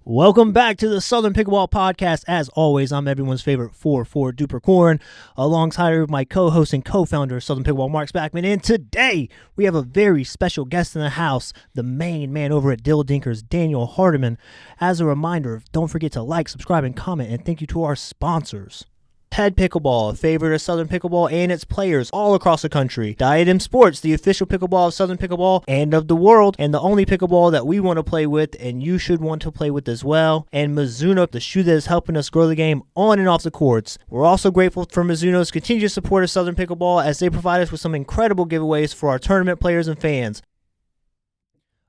Welcome back to the Southern Pickleball Podcast. As always, I'm everyone's favorite 4-4 duper Corin, alongside my co-host and co-founder of Southern Pickleball, Mark Spackman. And today, we have a very special guest in the house, the main man over at Dill Dinkers, Daniel Hardeman. As a reminder, don't forget to like, subscribe, and comment, and thank you to our sponsors. Head Pickleball, a favorite of Southern Pickleball and its players all across the country. Diadem Sports, the official pickleball of Southern Pickleball and of the world, and the only pickleball that we want to play with and you should want to play with as well. And Mizuno, the shoe that is helping us grow the game on and off the courts. We're also grateful for Mizuno's continued support of Southern Pickleball as they provide us with some incredible giveaways for our tournament players and fans.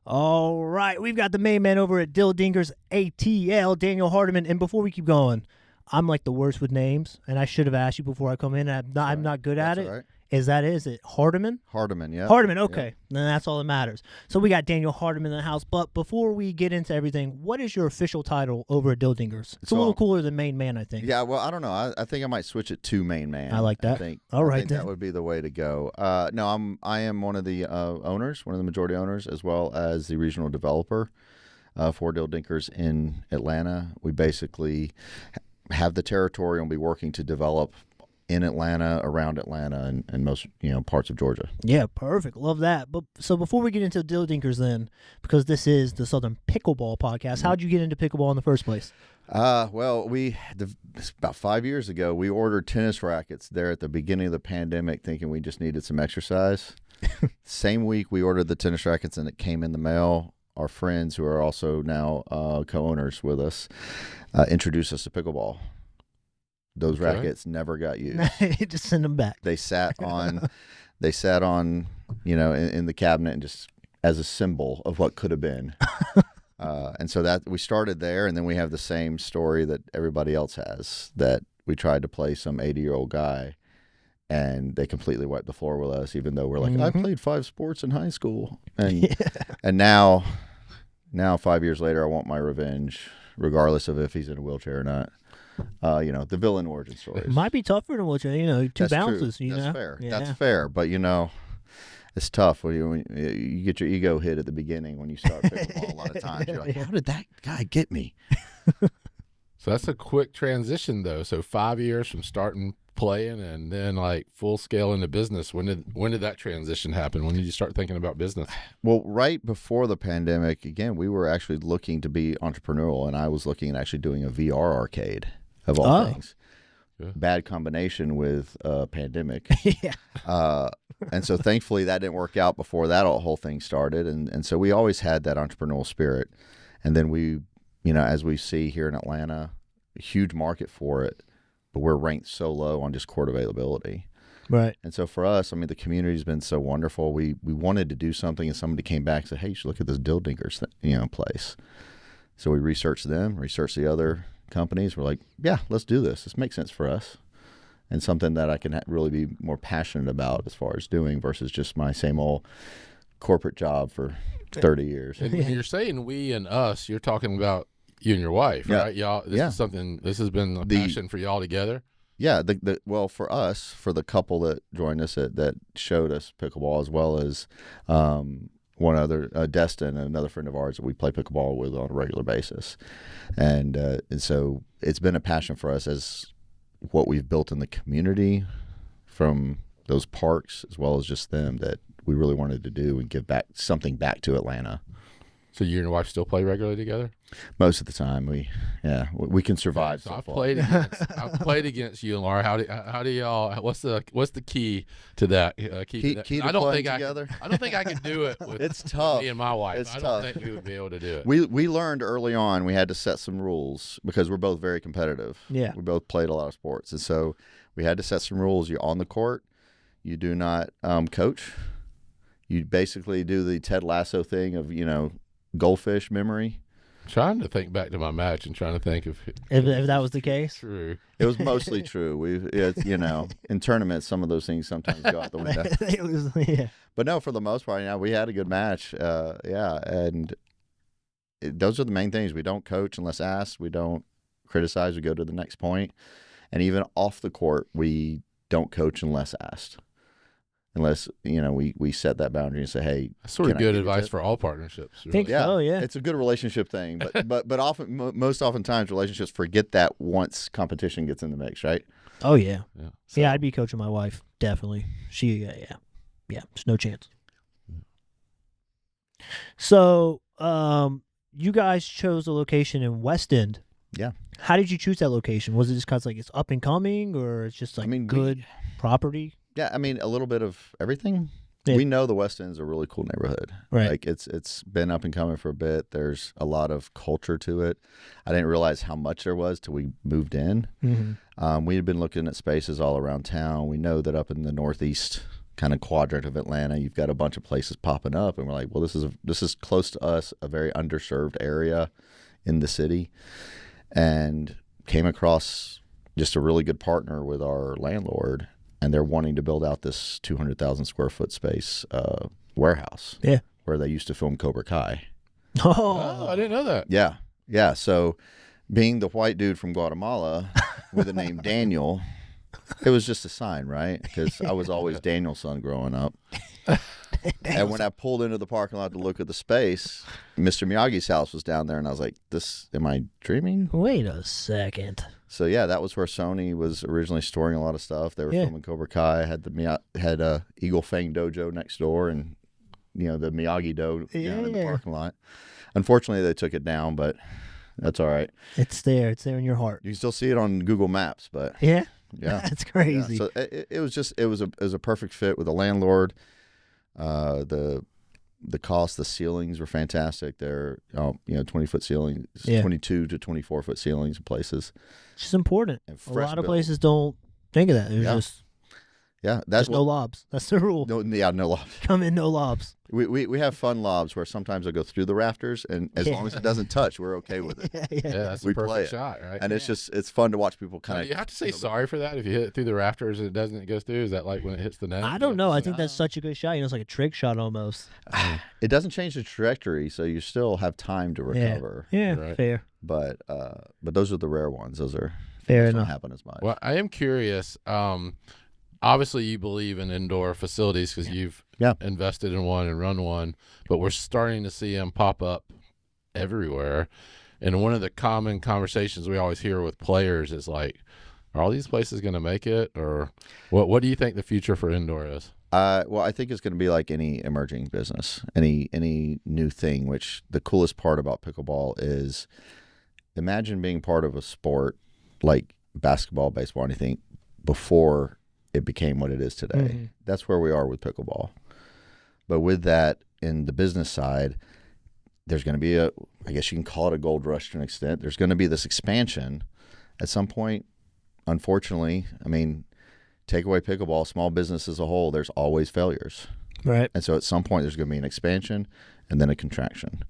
All right, we've got the main man over at Dill Dinkers ATL, Daniel Hardeman. And before we keep going, I'm like the worst with names, and I should have asked you before I come in. I'm not good at it. Right. Is it Hardeman? Hardeman, yeah. Hardeman, okay. Then that's all that matters. So we got Daniel Hardeman in the house. But before we get into everything, what is your official title over at Dill Dinkers? It's a little cooler than main man, I think. Yeah, well, I don't know. I think I might switch it to main man. I like that. I think then. That would be the way to go. No, I am one of the owners, one of the majority owners, as well as the regional developer for Dill Dinkers in Atlanta. We basically have the territory and be working to develop in Atlanta, around Atlanta, and most parts of Georgia. Yeah, perfect. Love that. But so before we get into Dill Dinkers, then, because this is the Southern Pickleball Podcast, how'd you get into pickleball in the first place? Well, about 5 years ago, we ordered tennis rackets there at the beginning of the pandemic, thinking we just needed some exercise. Same week, we ordered the tennis rackets, and it came in the mail. Our friends, who are also now co-owners with us, introduced us to pickleball. Those rackets never got used. Just send them back. They sat on, in the cabinet and just as a symbol of what could have been. And so that we started there, and then we have the same story that everybody else has, that we tried to play some 80-year-old guy, and they completely wiped the floor with us, even though we're like, I played 5 sports in high school. And and now 5 years later, I want my revenge, regardless of if he's in a wheelchair or not. The villain origin stories. It might be tougher in a wheelchair, two bounces. That's fair. Yeah. That's fair. But, it's tough when you get your ego hit at the beginning when you start pickleball a lot of times. You're like, how did that guy get me? So that's a quick transition, though. So 5 years from starting playing and then like full scale into business. When did that transition happen? When did you start thinking about business? Well, right before the pandemic, again, we were actually looking to be entrepreneurial, and I was looking at actually doing a VR arcade of all things. Yeah. Bad combination with pandemic. Yeah. And so thankfully that didn't work out before that whole thing started. And so we always had that entrepreneurial spirit. And then we, as we see here in Atlanta, a huge market for it, but we're ranked so low on just court availability. Right. And so for us, the community's been so wonderful. We wanted to do something, and somebody came back and said, hey, you should look at this Dill Dinkers place. So we researched them, researched the other companies. We're like, yeah, let's do this. This makes sense for us. And something that I can really be more passionate about as far as doing versus just my same old corporate job for 30 years. And when you're saying we and us, you're talking about you and your wife, right? Y'all, this has been a passion for y'all together. Yeah. Well, for us, for the couple that joined us that showed us pickleball, as well as one other, Destin, another friend of ours that we play pickleball with on a regular basis. And so it's been a passion for us as what we've built in the community from those parks, as well as just them, that we really wanted to do and give something back to Atlanta. So you and your wife still play regularly together? Most of the time, we can survive. So I've played against you and Laura. How do y'all? What's the key to that? Key to playing together? I don't think I can do it with it's tough. Me and my wife. It's I tough. don't think we would be able to do it. We learned early on we had to set some rules because we're both very competitive. Yeah. We both played a lot of sports, and so we had to set some rules. You're on the court. You do not coach. You basically do the Ted Lasso thing of goldfish memory. Trying to think back to my match and trying to think if that was the case. True. It was mostly true. In tournaments, some of those things sometimes go out the window. But no, for the most part, we had a good match. And those are the main things. We don't coach unless asked. We don't criticize. We go to the next point. And even off the court, we don't coach unless asked. unless we set that boundary and say, hey, That's sort of can I good give you advice tip? for all partnerships. Really. Think so, yeah. It's a good relationship thing, but often, most oftentimes, relationships forget that once competition gets in the mix, right? Oh yeah. So, Yeah, I'd be coaching my wife, definitely. She yeah. There's no chance. So, you guys chose a location in West End. Yeah. How did you choose that location? Was it just because it's up and coming, or it's just good property? Yeah, a little bit of everything. Yeah. We know the West End is a really cool neighborhood. Right. Like it's been up and coming for a bit. There's a lot of culture to it. I didn't realize how much there was till we moved in. Mm-hmm. We had been looking at spaces all around town. We know that up in the northeast kind of quadrant of Atlanta, you've got a bunch of places popping up, and we're like, well, this is close to us, a very underserved area in the city, and came across just a really good partner with our landlord, and they're wanting to build out this 200,000 square foot space warehouse. Yeah. Where they used to film Cobra Kai. Oh, I didn't know that. Yeah. So, being the white dude from Guatemala with the name Daniel, it was just a sign, right? Because I was always Daniel's son growing up. And when I pulled into the parking lot to look at the space, Mr. Miyagi's house was down there, and I was like, am I dreaming? Wait a second. So yeah, that was where Sony was originally storing a lot of stuff. They were filming Cobra Kai. Had Eagle Fang Dojo next door, and the Miyagi Do down in the parking lot. Unfortunately, they took it down, but that's all right. It's there. It's there in your heart. You can still see it on Google Maps, but yeah, that's crazy. Yeah. So it was a perfect fit with the landlord. The cost, the ceilings were fantastic. They're 20-foot ceilings, 22 to 24-foot ceilings in places. It's just important. A lot of places don't think of that. It's just that's no lobs. That's the rule. No lobs. Come in, no lobs. We have fun lobs where sometimes I go through the rafters, and as long as it doesn't touch, we're okay with it. Yeah, that's a perfect shot, right? And it's fun to watch people kind of. You have to say sorry for that if you hit it through the rafters and it doesn't go through. Is that like when it hits the net? I don't know. I think that's such a good shot. It's like a trick shot almost. It doesn't change the trajectory, so you still have time to recover. Yeah, right. Fair. But those are the rare ones. Those are fair enough. Don't happen as much. Well, I am curious. Obviously, you believe in indoor facilities because you've invested in one and run one, but we're starting to see them pop up everywhere. And one of the common conversations we always hear with players is like, are all these places going to make it? Or what do you think the future for indoor is? Well, I think it's going to be like any emerging business, any new thing, which the coolest part about pickleball is imagine being part of a sport like basketball, baseball, anything before it became what it is today. Mm-hmm. That's where we are with pickleball. But with that, in the business side, there's going to be I guess you can call it a gold rush to an extent. There's going to be this expansion at some point. Unfortunately, take away pickleball, small business as a whole, there's always failures. Right. And so at some point, there's going to be an expansion and then a contraction.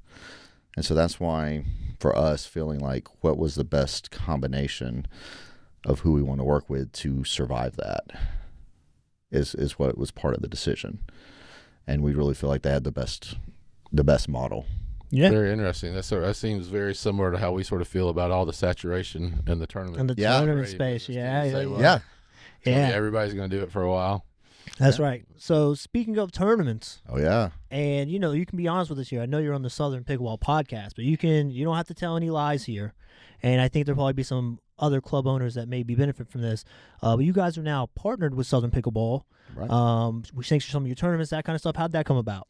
And so that's why, for us, feeling like what was the best combination of who we want to work with to survive that is what was part of the decision. And we really feel like they had the best model. Yeah. Very interesting. That seems very similar to how we sort of feel about all the saturation in the tournament. And the tournament space. Yeah. Everybody's going to do it for a while. That's right. So speaking of tournaments. Oh, yeah. And, you can be honest with us here. I know you're on the Southern Pickleball Podcast, but you don't have to tell any lies here. And I think there'll probably be some other club owners that maybe benefit from this. But you guys are now partnered with Southern Pickleball. Right. Which thanks for some of your tournaments, that kind of stuff. How'd that come about?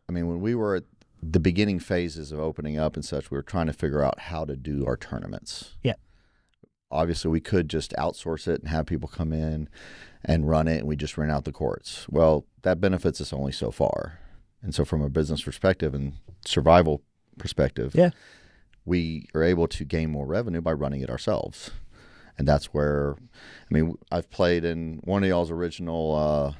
When we were at the beginning phases of opening up and such, we were trying to figure out how to do our tournaments. Yeah. Obviously, we could just outsource it and have people come in and run it, and we just rent out the courts. Well, that benefits us only so far. And so from a business perspective and survival perspective, we are able to gain more revenue by running it ourselves. And that's where, I've played in one of y'all's original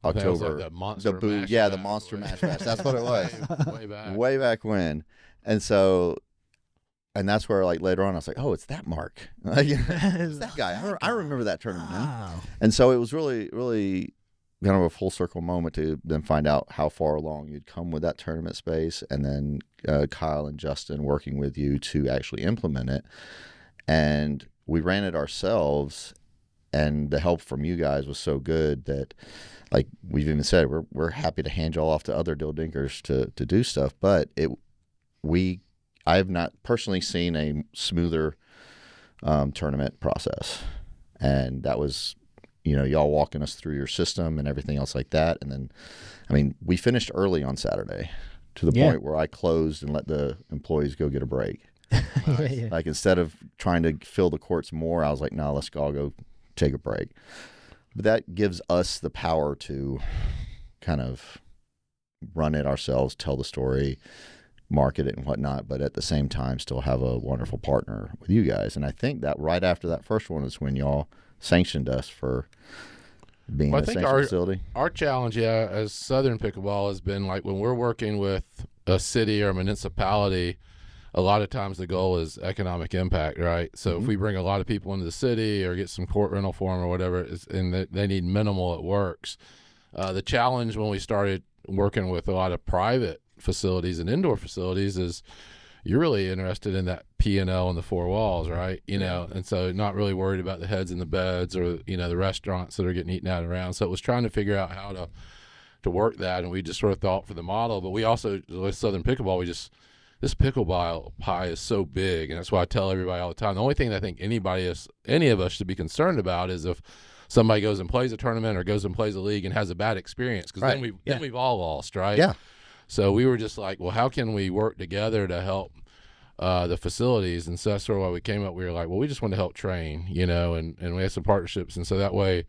October. That monster the mash the match. monster mash match. That's what it was. Way back when. And so, and that's where later on I was like, oh, it's that Mark. It's that guy. I remember that tournament. Wow. And so it was really, really kind of a full circle moment to then find out how far along you'd come with that tournament space, and then Kyle and Justin working with you to actually implement it. And we ran it ourselves, and the help from you guys was so good that, like we've even said, we're happy to hand y'all off to other Dill Dinkers to do stuff. But I have not personally seen a smoother tournament process, and that was, y'all walking us through your system and everything else like that. And then, I mean, we finished early on Saturday to the point where I closed and let the employees go get a break. Yeah. Like, instead of trying to fill the courts more, I was like, no, let's all go take a break. But that gives us the power to kind of run it ourselves, tell the story, market it and whatnot, but at the same time still have a wonderful partner with you guys. And I think that right after that first one is when y'all sanctioned us for being a sanctioned facility. Our challenge, as Southern Pickleball has been, like, when we're working with a city or a municipality, a lot of times the goal is economic impact, right? So if we bring a lot of people into the city or get some court rental for them or whatever, and they need minimal, it works. The challenge when we started working with a lot of private facilities and indoor facilities is you're really interested in that P&L and the four walls, right? And so not really worried about the heads in the beds or, the restaurants that are getting eaten out around. So it was trying to figure out how to work that, and we just sort of thought for the model. But we also, with Southern Pickleball, this pickleball pie is so big, and that's why I tell everybody all the time, the only thing that I think any of us should be concerned about is if somebody goes and plays a tournament or goes and plays a league and has a bad experience, because then we've all lost, right? Yeah. So we were just like, well, how can we work together to help the facilities? And so that's sort of why we came up. We were like, well, we just want to help train, and we had some partnerships. And so that way,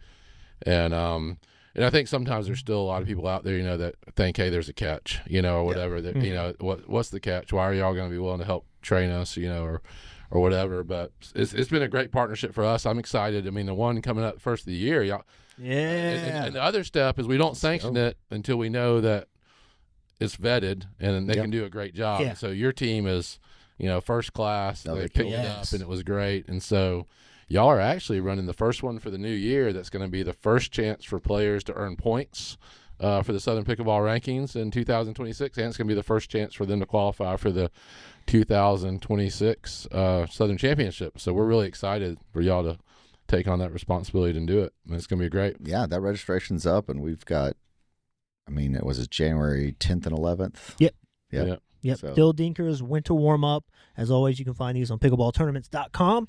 and I think sometimes there's still a lot of people out there, that think, hey, there's a catch, or whatever. That what's the catch? Why are y'all going to be willing to help train us, or whatever? But it's been a great partnership for us. I'm excited. I mean, the one coming up first of the year, y'all. Yeah. And the other step is we don't sanction it until we know that it's vetted and they can do a great job. Yeah. So your team is, first class. They picked it up and it was great. And so y'all are actually running the first one for the new year. That's going to be the first chance for players to earn points for the Southern Pickleball rankings in 2026. And it's going to be the first chance for them to qualify for the 2026 Southern Championship. So we're really excited for y'all to take on that responsibility and do it. And it's going to be great. Yeah, that registration's up, and we've got, it was January 10th and 11th. Yep. So. Dill Dinkers winter warm-up. As always, you can find these on pickleballtournaments.com.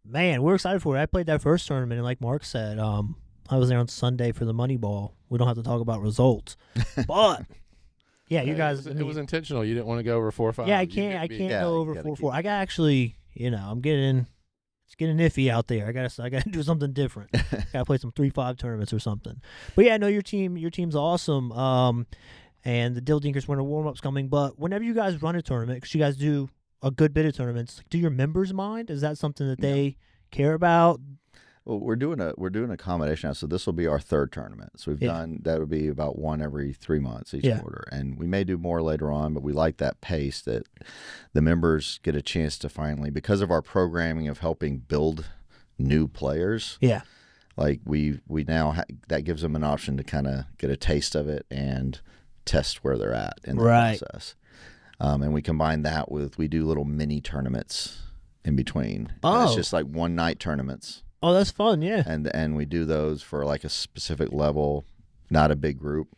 Man, we're excited for it. I played that first tournament, and like Mark said, I was there on Sunday for the money ball. We don't have to talk about results. But, yeah, you guys. It was intentional. You didn't want to go over 4-5. Yeah, I can't go over 4-4. I got actually, it's getting iffy out there. I gotta do something different. Gotta play some 3-5 tournaments or something. But yeah, no, your team's awesome. And the Dill Dinkers winter warm-up's coming. But whenever you guys run a tournament, because you guys do a good bit of tournaments, do your members mind? Is that something that they care about? Well, we're doing a combination now. So this will be our third tournament. So we've done, that would be about one every 3 months each quarter. And we may do more later on, but we like that pace that the members get a chance to finally, because of our programming of helping build new players. Yeah. Like we now that gives them an option to kind of get a taste of it and test where they're at in the process. And we combine that with, we do little mini tournaments in between. And it's just like one night tournaments. Oh, that's fun, yeah. And we do those for like a specific level, not a big group.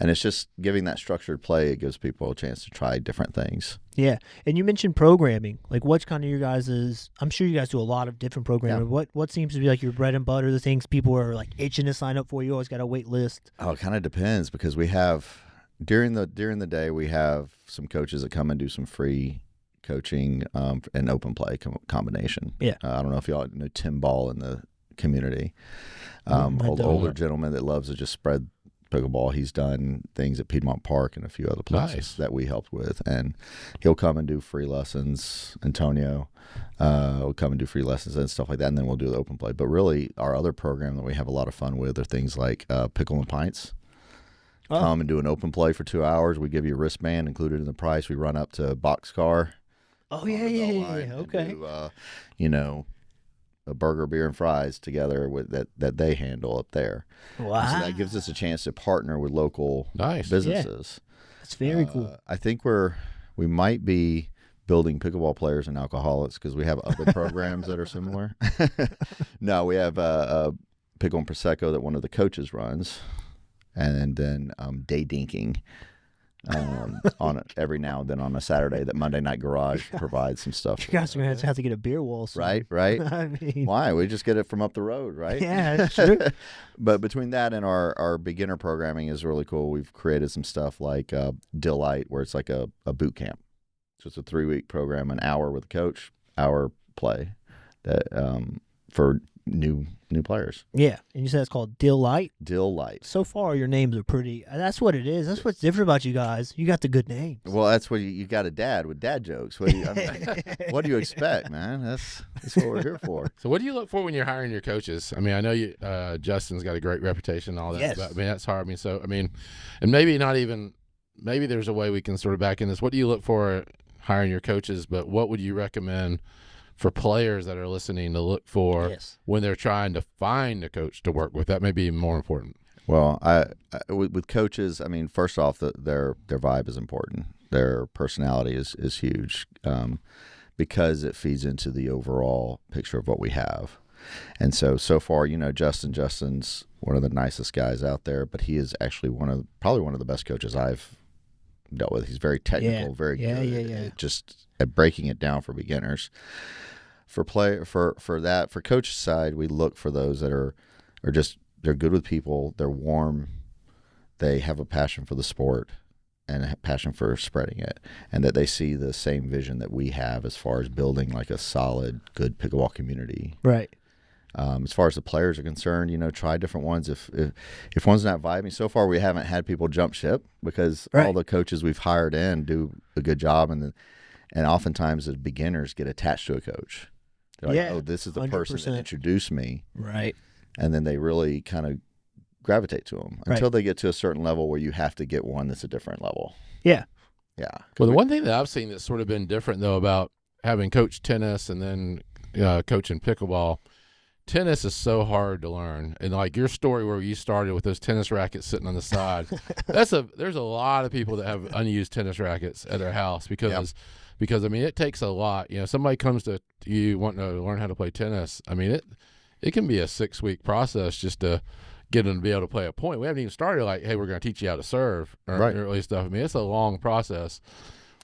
And it's just giving that structured play. It gives people a chance to try different things. Yeah. And you mentioned programming. Like, what's kind of your guys' I'm sure you guys do a lot of different programming. Yeah. What seems to be like your bread and butter, the things people are like itching to sign up for? You always got a wait list. Oh, it kind of depends, because we have during the day we have some coaches that come and do some free coaching and open play combination. Yeah. I don't know if y'all know Tim Ball in the community. Older gentleman that loves to just spread pickleball. He's done things at Piedmont Park and a few other places that we helped with, and he'll come and do free lessons. Antonio will come and do free lessons and stuff like that, and then we'll do the open play. But really, our other program that we have a lot of fun with are things like Pickle and Pints. Come and do an open play for 2 hours. We give you a wristband included in the price. We run up to Boxcar. Oh, yeah. Okay. Do, a burger, beer, and fries together with that they handle up there. Wow. And so that gives us a chance to partner with local businesses. Yeah. That's very cool. I think we might be building pickleball players and alcoholics because we have other programs that are similar. No, we have Pickle and Prosecco that one of the coaches runs, and then day dinking on every now and then on a Saturday that Monday Night Garage provides some stuff. You guys are going to have to get a beer wall soon. Right. I mean, Why? We just get it from up the road, right? yeah, that's true. But between that and our beginner programming is really cool. We've created some stuff like Dill where it's like a boot camp. So it's a 3-week program, an hour with a coach, hour play that for new players. Yeah, and you said it's called Dill Light. Dill Light. So far, your names are pretty. That's what it is. That's what's different about you guys. You got the good names. Well, that's what you got a dad with dad jokes. What do you expect, man? That's what we're here for. So what do you look for when you're hiring your coaches? I mean, I know you Justin's got a great reputation and all that. Yes. But, I mean, that's hard. I mean, so, I mean, and maybe there's a way we can sort of back in this. What do you look for hiring your coaches, but what would you recommend for players that are listening to look for when they're trying to find a coach to work with? That may be even more important. Well, with coaches, I mean, first off, their vibe is important. Their personality is huge because it feeds into the overall picture of what we have. And so far, Justin's one of the nicest guys out there, but he is actually probably one of the best coaches I've dealt with. He's very technical, very good at just at breaking it down for beginners. For coach side, we look for those that are just, they're good with people, they're warm, they have a passion for the sport and a passion for spreading it, and that they see the same vision that we have as far as building like a solid, good pickleball community. Right. As far as the players are concerned, try different ones. If one's not vibing, so far we haven't had people jump ship because all the coaches we've hired in do a good job, and oftentimes the beginners get attached to a coach. They're like, oh, this is the 100%. Person that introduced me, right? And then they really kind of gravitate to them until they get to a certain level where you have to get one that's a different level. Yeah. Well, the one thing that I've seen that's sort of been different though about having coached tennis and then coaching pickleball. Tennis is so hard to learn, and like your story where you started with those tennis rackets sitting on the side, there's a lot of people that have unused tennis rackets at their house because I mean it takes a lot. Somebody comes to you wanting to learn how to play tennis. I mean it can be a 6-week process just to get them to be able to play a point. We haven't even started like, hey, we're going to teach you how to serve or early stuff. I mean it's a long process.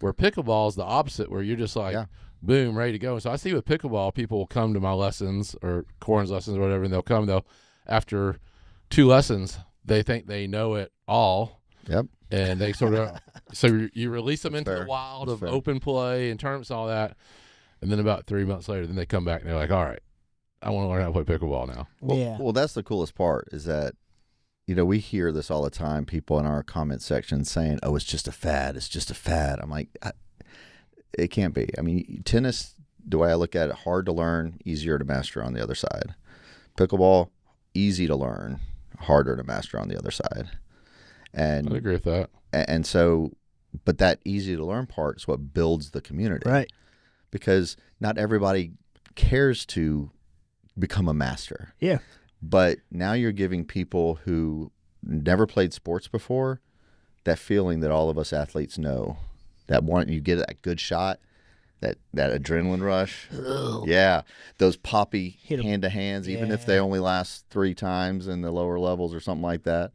Where pickleball is the opposite, where you're just like. Boom, ready to go. So I see with pickleball, people will come to my lessons or Corin's lessons or whatever, and they'll after 2 lessons, they think they know it all. Yep. And they sort of, so you release them into the wild of open play and tournaments and all that. And then about 3 months later, then they come back and they're like, all right, I want to learn how to play pickleball now. Well, that's the coolest part is that, we hear this all the time, people in our comment section saying, oh, it's just a fad. It's just a fad. I'm like, it can't be. I mean, tennis, the way I look at it, hard to learn, easier to master on the other side. Pickleball, easy to learn, harder to master on the other side. And I agree with that. And so, but that easy to learn part is what builds the community. Right. Because not everybody cares to become a master. Yeah. But now you're giving people who never played sports before that feeling that all of us athletes know. You get that good shot, that adrenaline rush. Ugh. Yeah, those poppy hand-to-hands, even if they only last 3 times in the lower levels or something like that.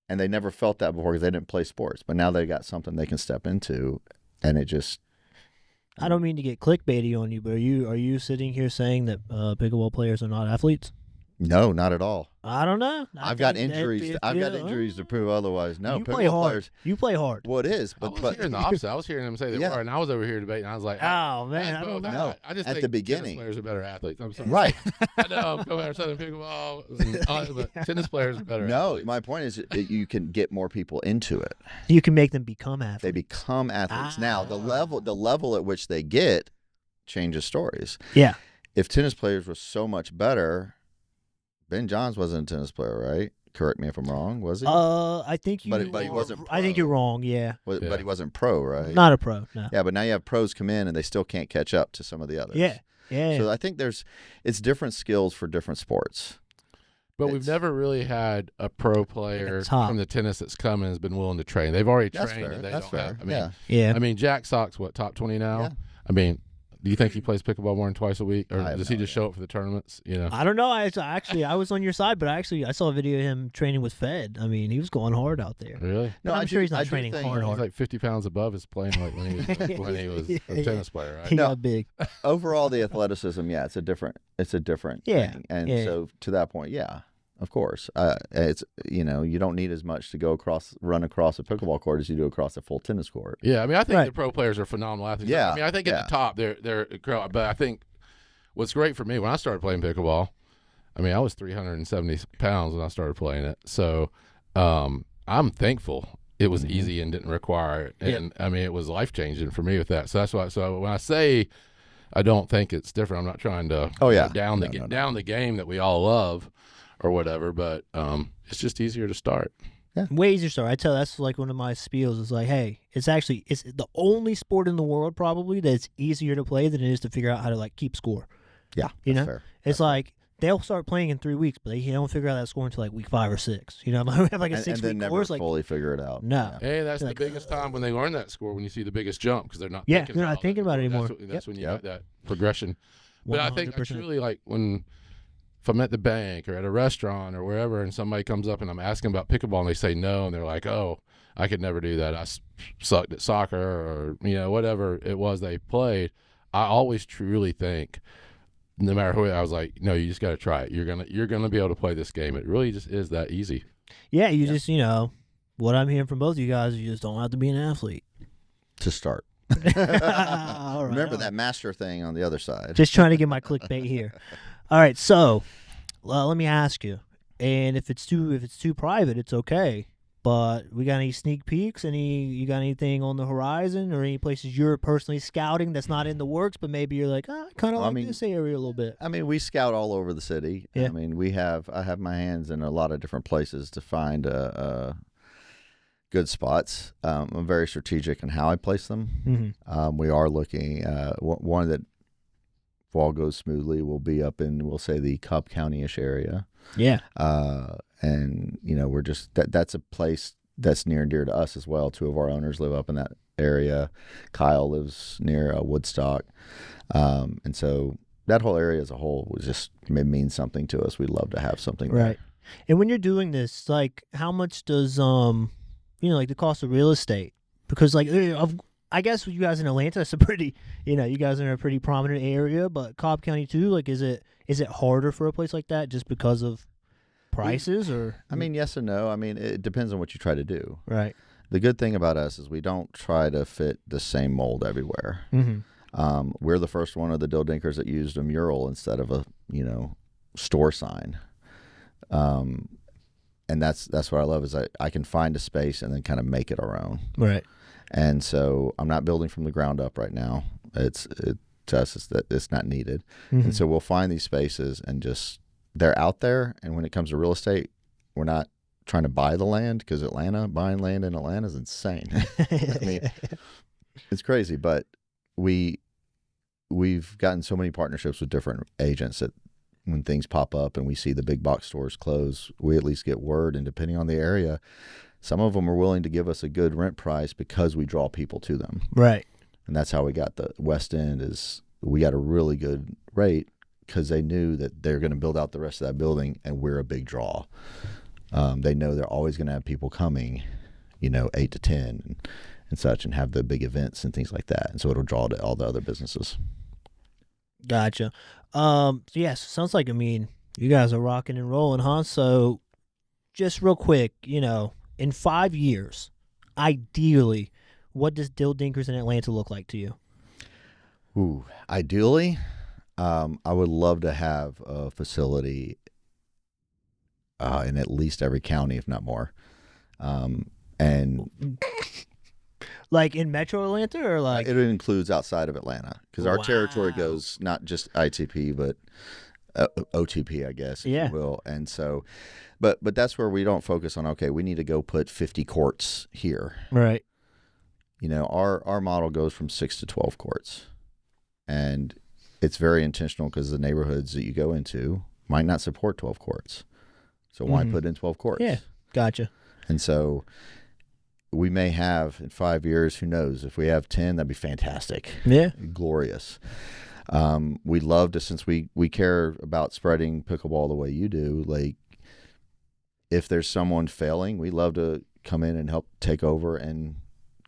And they never felt that before because they didn't play sports. But now they got something they can step into, and it just... I don't mean to get clickbaity on you, but are you sitting here saying that pickleball players are not athletes? No, not at all. I don't know. I've got injuries. I've got injuries to prove otherwise. No, you play hard. Players, you play hard. Well, it is. But I was hearing the opposite. I was hearing them say they were, and I was over here debating. I was like, "Oh man, I don't know." No, I just at think the beginning, tennis players are better athletes. I'm sorry. Right. I know. Go ahead, Southern Pickleball. But tennis players are better. No, athletes. My point is that you can get more people into it. You can make them become athletes. They become athletes. Now the level at which they get changes stories. Yeah. If tennis players were so much better. Ben Johns wasn't a tennis player, right? Correct me if I'm wrong. Was he? I think you. But he wasn't. Pro. I think you're wrong. Yeah. But he wasn't pro, right? Not a pro. No. Yeah, but now you have pros come in and they still can't catch up to some of the others. Yeah. Yeah. So I think it's different skills for different sports. But we've never really had a pro player from the tennis that's come and has been willing to train. They've already trained and they don't have. I mean, I mean, Jack Sock's what, top 20 now? Yeah. I mean, do you think he plays pickleball more than twice a week, or does he just show up for the tournaments? You know, I don't know. I was on your side, but I saw a video of him training with Fed. I mean, he was going hard out there. Really? No, I'm sure he's not training hard. He's like 50 pounds above his playing weight when he was a tennis player, right? He got big. Overall, the athleticism, it's a different thing. And so to that point, of course, it's you don't need as much to run across a pickleball court as you do across a full tennis court. Yeah, I mean, I think the pro players are phenomenal athletes. Yeah, I mean, I think at the top they're but I think what's great for me when I started playing pickleball, I mean, I was 370 pounds when I started playing it, so I'm thankful it was easy and didn't require it, and I mean, it was life changing for me with that. So that's why. So when I say I don't think it's different, I'm not trying to down the game that we all love or whatever, but it's just easier to start. Yeah, way easier to start. I tell that's like one of my spiels. It's like, hey, it's the only sport in the world probably that's easier to play than it is to figure out how to like keep score. Yeah, fair. It's like they'll start playing in 3 weeks, but they don't figure out that score until like week 5 or 6. You know, we have like a 6 week course. Never fully figure it out. No. Hey, that's the biggest time when they learn that score, when you see the biggest jump, because they're not. They're not thinking about it anymore. That's when you get that progression. But 100%. I think I truly like if I'm at the bank or at a restaurant or wherever, and somebody comes up and I'm asking about pickleball and they say no, and they're like, "Oh, I could never do that. I sucked at soccer," or whatever it was they played. I always truly think, no matter who, I was like, no, you just got to try it. You're gonna be able to play this game. It really just is that easy. Yeah, just what I'm hearing from both of you guys, you just don't have to be an athlete to start. Remember that master thing on the other side. Just trying to get my clickbait here. All right, so let me ask you, and if it's too private, it's okay. But we got any sneak peeks? You got anything on the horizon, or any places you're personally scouting that's not in the works, but maybe you're like, I kind of like this area a little bit. I mean, we scout all over the city. Yeah. I mean, I have my hands in a lot of different places to find good spots. I'm very strategic in how I place them. Mm-hmm. We are looking one that, if all goes smoothly, will be up in, we'll say, the Cobb County-ish area. Yeah. And we're just that's a place that's near and dear to us as well. 2 of our owners live up in that area. Kyle lives near Woodstock, and so that whole area as a whole means something to us. We'd love to have something right there. And when you're doing this, like, how much does like the cost of real estate? Because like I guess you guys in Atlanta, it's a pretty, you guys are in a pretty prominent area, but Cobb County too, like, is it harder for a place like that just because of prices, or? I mean, yes and no. I mean, it depends on what you try to do. Right. The good thing about us is we don't try to fit the same mold everywhere. Mm-hmm. We're the first one of the Dill Dinkers that used a mural instead of a, store sign. And that's what I love is I can find a space and then kind of make it our own. Right. And so I'm not building from the ground up right now. To us, it's not needed. Mm-hmm. And so we'll find these spaces and they're out there. And when it comes to real estate, we're not trying to buy the land, because buying land in Atlanta is insane. I mean, it's crazy. But we've gotten so many partnerships with different agents that when things pop up and we see the big box stores close, we at least get word. And depending on the area, some of them are willing to give us a good rent price because we draw people to them. Right. And that's how we got the West End. We got a really good rate because they knew that they're going to build out the rest of that building, and we're a big draw. They know they're always going to have people coming, 8 to 10 and such, and have the big events and things like that. And so it'll draw to all the other businesses. Gotcha. Yes, sounds like, you guys are rocking and rolling, huh? So just real quick, in 5 years, ideally, what does Dill Dinkers in Atlanta look like to you? Ooh, ideally, I would love to have a facility in at least every county, if not more. And like in Metro Atlanta, or like it includes outside of Atlanta, because our territory goes not just ITP but OTP, I guess, if you will. And so, but that's where we don't focus on, okay, we need to go put 50 courts here. Right. Our model goes from 6 to 12 courts. And it's very intentional because the neighborhoods that you go into might not support 12 courts. So why put in 12 courts? Yeah, gotcha. And so we may have in 5 years, who knows? If we have 10, that'd be fantastic. Yeah. Glorious. We'd love to, since we care about spreading pickleball the way you do, like if there's someone failing, we'd love to come in and help take over and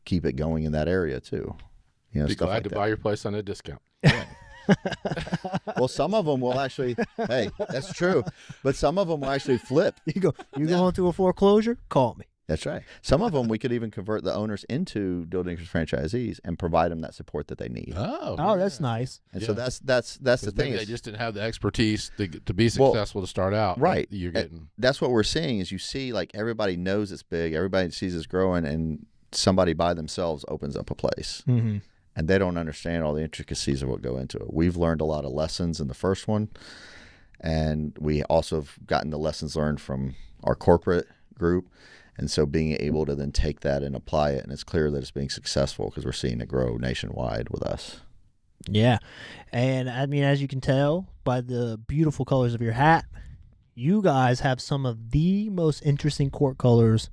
keep it going in that area too. You know, be stuff glad like to that. buy your place on a discount. Well, some of them will actually, hey, that's true. But some of them will actually flip. You going through a foreclosure? Call me. That's right. Some of them we could even convert the owners into Dill Dinkers franchisees and provide them that support that they need. Oh, that's nice. And so that's the thing. They just didn't have the expertise to be successful to start out. Right. You're getting. That's what we're seeing is you see like everybody knows it's big. Everybody sees it's growing, and somebody by themselves opens up a place. Mm-hmm. And they don't understand all the intricacies of what go into it. We've learned a lot of lessons in the first one, and we also have gotten the lessons learned from our corporate group. And so being able to then take that and apply it, and it's clear that it's being successful because we're seeing it grow nationwide with us. Yeah. And I mean, as you can tell by the beautiful colors of your hat, you guys have some of the most interesting court colors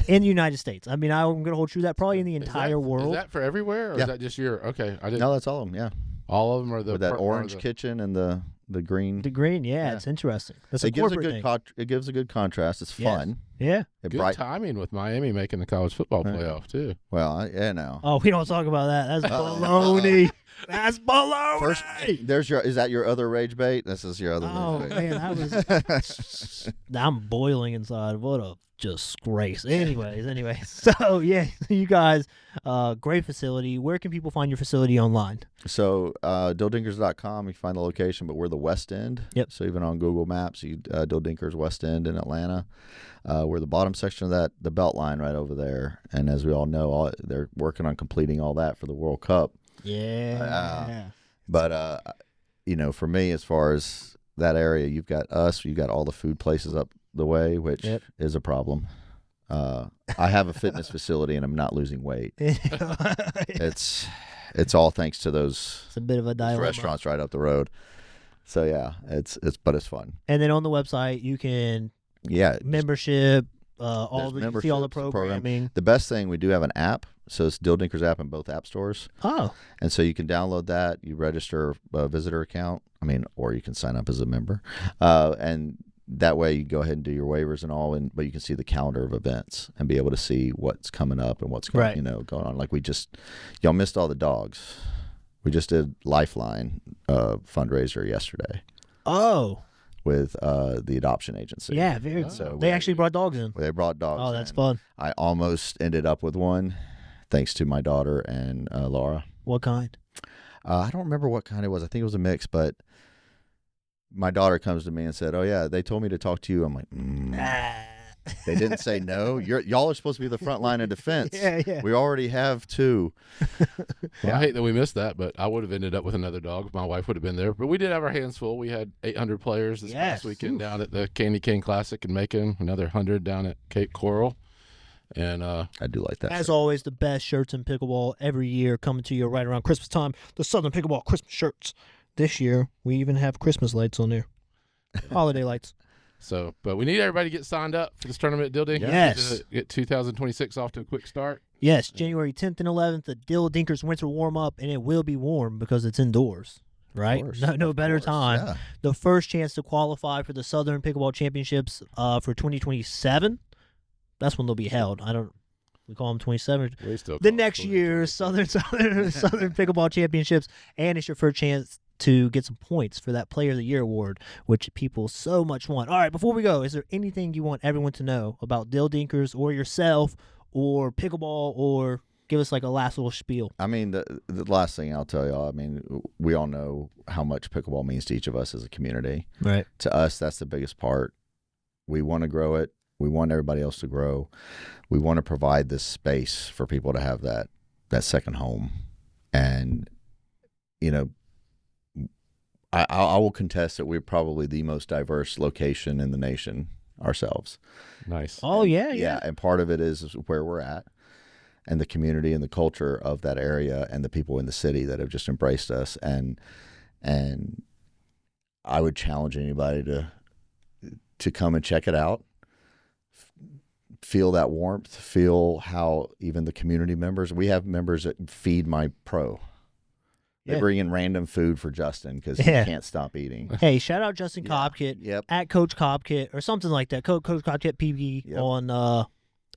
in the United States. I mean, I'm going to hold true that probably in the entire world. Is that for everywhere, or is that just your? Okay, I didn't. No, that's all of them. Yeah, all of them are the with that orange kitchen and the green. The green, yeah, it's interesting. That's a corporate thing. It gives a good contrast. It's fun. Yeah, good timing with Miami making the college football playoff too. Well, yeah, no. Oh, we don't talk about that. That's baloney. That's baloney. First, is that your other rage bait? This is your other. Rage bait. Man, that was. I'm boiling inside. What a disgrace. Anyways. So yeah, you guys, great facility. Where can people find your facility online? So DillDinkers.com, you can find the location, but we're the West End. Yep. So even on Google Maps, Dill Dinkers West End in Atlanta. We're the bottom section of the belt line right over there. And as we all know, they're working on completing all that for the World Cup. Yeah. But for me, as far as that area, you've got us. You've got all the food places up the way, which is a problem. I have a fitness facility, and I'm not losing weight. It's all thanks to those. It's a bit of a dilemma. Restaurants right up the road. So yeah, it's fun. And then on the website, you can membership. You see all the programming. The best thing, we do have an app. So it's Dill Dinkers app in both app stores. Oh. And so you can download that. You register a visitor account. Or you can sign up as a member. And that way you go ahead and do your waivers and all, but you can see the calendar of events and be able to see what's coming up and what's going on. Like y'all missed all the dogs. We just did Lifeline fundraiser yesterday. Oh. With the adoption agency. Yeah, very good. So they actually brought dogs in. They brought dogs in. Oh, that's fun. I almost ended up with one, thanks to my daughter and Laura. What kind? I don't remember what kind it was. I think it was a mix, but my daughter comes to me and said, "Oh yeah, they told me to talk to you." I'm like, They didn't say no. Y'all are supposed to be the front line of defense. Yeah. We already have two. Well, I hate that we missed that, but I would have ended up with another dog. My wife would have been there. But we did have our hands full. We had 800 players this past weekend down at the Candy Cane Classic in Macon, another 100 down at Cape Coral. And I do like that. As always, the best shirts in pickleball every year coming to you right around Christmas time. The Southern Pickleball Christmas shirts. This year, we even have Christmas lights on there. Holiday lights. So, but we need everybody to get signed up for this tournament at Dill Dinkers. Yes. To get 2026 off to a quick start. Yes, January 10th and 11th, the Dill Dinkers Winter Warm-Up, and it will be warm because it's indoors, right? No better time. Yeah. The first chance to qualify for the Southern Pickleball Championships for 2027. That's when they'll be held. We call them 27. The next year, Southern Pickleball Championships, and it's your first chance to get some points for that Player of the Year award, which people so much want. All right, before we go, is there anything you want everyone to know about Dill Dinkers or yourself or pickleball, or give us like a last little spiel? The last thing I'll tell y'all, we all know how much pickleball means to each of us as a community. Right. To us, that's the biggest part. We want to grow it. We want everybody else to grow. We want to provide this space for people to have that second home. And, I will contest that we're probably the most diverse location in the nation ourselves. Nice. Oh, yeah. And part of it is where we're at and the community and the culture of that area and the people in the city that have just embraced us. And I would challenge anybody to come and check it out, feel that warmth, feel how even the community members, we have members that feed my pro. They bring in random food for Justin because he can't stop eating. Hey, shout out Justin Cobkit at Coach Cobkit or something like that. Coach Cobkit PB on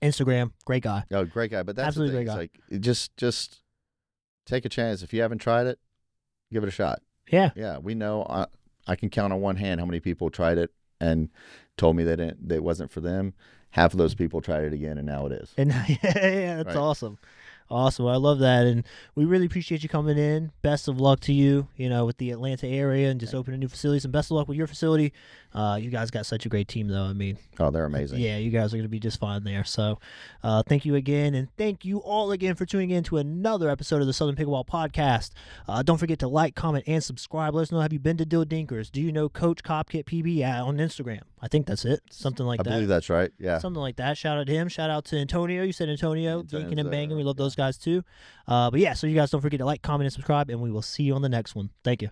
Instagram. Great guy. Oh, great guy. But that's absolutely the thing. Great guy. It's like just take a chance. If you haven't tried it, give it a shot. Yeah. Yeah. We know I can count on one hand how many people tried it and told me that it wasn't for them. Half of those people tried it again, and now it is. And that's awesome. Awesome. I love that. And we really appreciate you coming in. Best of luck to you, with the Atlanta area and just opening new facilities. And best of luck with your facility. You guys got such a great team, though. I mean, oh, they're amazing. Yeah, you guys are going to be just fine there. So thank you again. And thank you all again for tuning in to another episode of the Southern Pickleball Podcast. Don't forget to like, comment, and subscribe. Let us know, have you been to Dill Dinkers? Do you know Coach Cobkit PB on Instagram? I think that's it. Something like that. I believe that's right. Yeah. Something like that. Shout out to him. Shout out to Antonio. You said Antonio. Dinking and banging. We love those guys too. But yeah, so you guys don't forget to like, comment, and subscribe, and we will see you on the next one. Thank you.